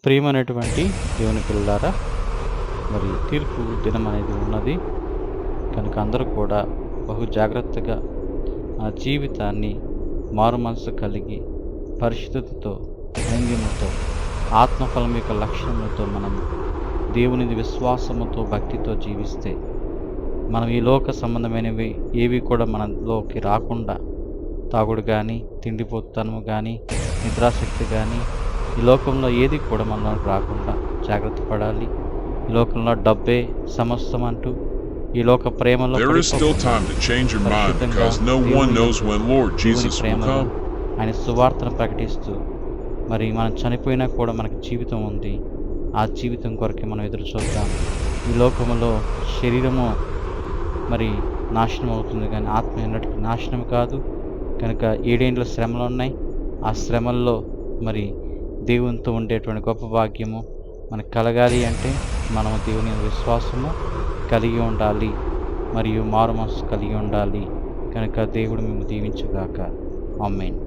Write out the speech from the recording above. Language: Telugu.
ప్రియమైనటువంటి దేవుని పిల్లారా, మరి తీర్పు దినం అనేది ఉన్నది కనుక అందరూ కూడా బహు జాగ్రత్తగా మన జీవితాన్ని మారు మనసు కలిగి పరిశుద్ధతతో ధైర్యముతో ఆత్మఫలం యొక్క లక్షణములతో మనం దేవునిది విశ్వాసముతో భక్తితో జీవిస్తే మనం ఈ లోక సంబంధమైనవి ఏవి కూడా మనలోకి రాకుండా తాగుడు కానీ తిండిపోతనము కానీ నిద్రాశక్తి కానీ ఈ లోకంలో ఏది కూడా మనలోకి రాకుండా జాగ్రత్త పడాలి. ఈ లోకంలో డబ్బే సమస్తం అంటూ ఈ లోక ప్రేమలో There is still time to change your mind because no one knows when Lord Jesus will come. ఆయన సువార్తను ప్రకటిస్తూ మరి మనం చనిపోయినా కూడా మనకు జీవితం ఉంది. ఆ జీవితం కొరకే మనం ఎదురు చూద్దాం. ఈ లోకంలో శరీరము మరి నాశనం అవుతుంది కానీ ఆత్మ ఎన్నటికీ నాశనం కాదు. కనుక 7 ఏండ్ల శ్రమలు ఉన్నాయి. ఆ శ్రమల్లో మరి దేవునితో ఉండేటువంటి గొప్ప భాగ్యము మనకు కలగాలి అంటే మనము దేవుని విశ్వాసము కలిగి ఉండాలి మరియు మారు మనసు కలిగి ఉండాలి. కనుక దేవుడు మేము దీవించుగాక. ఆమేన్.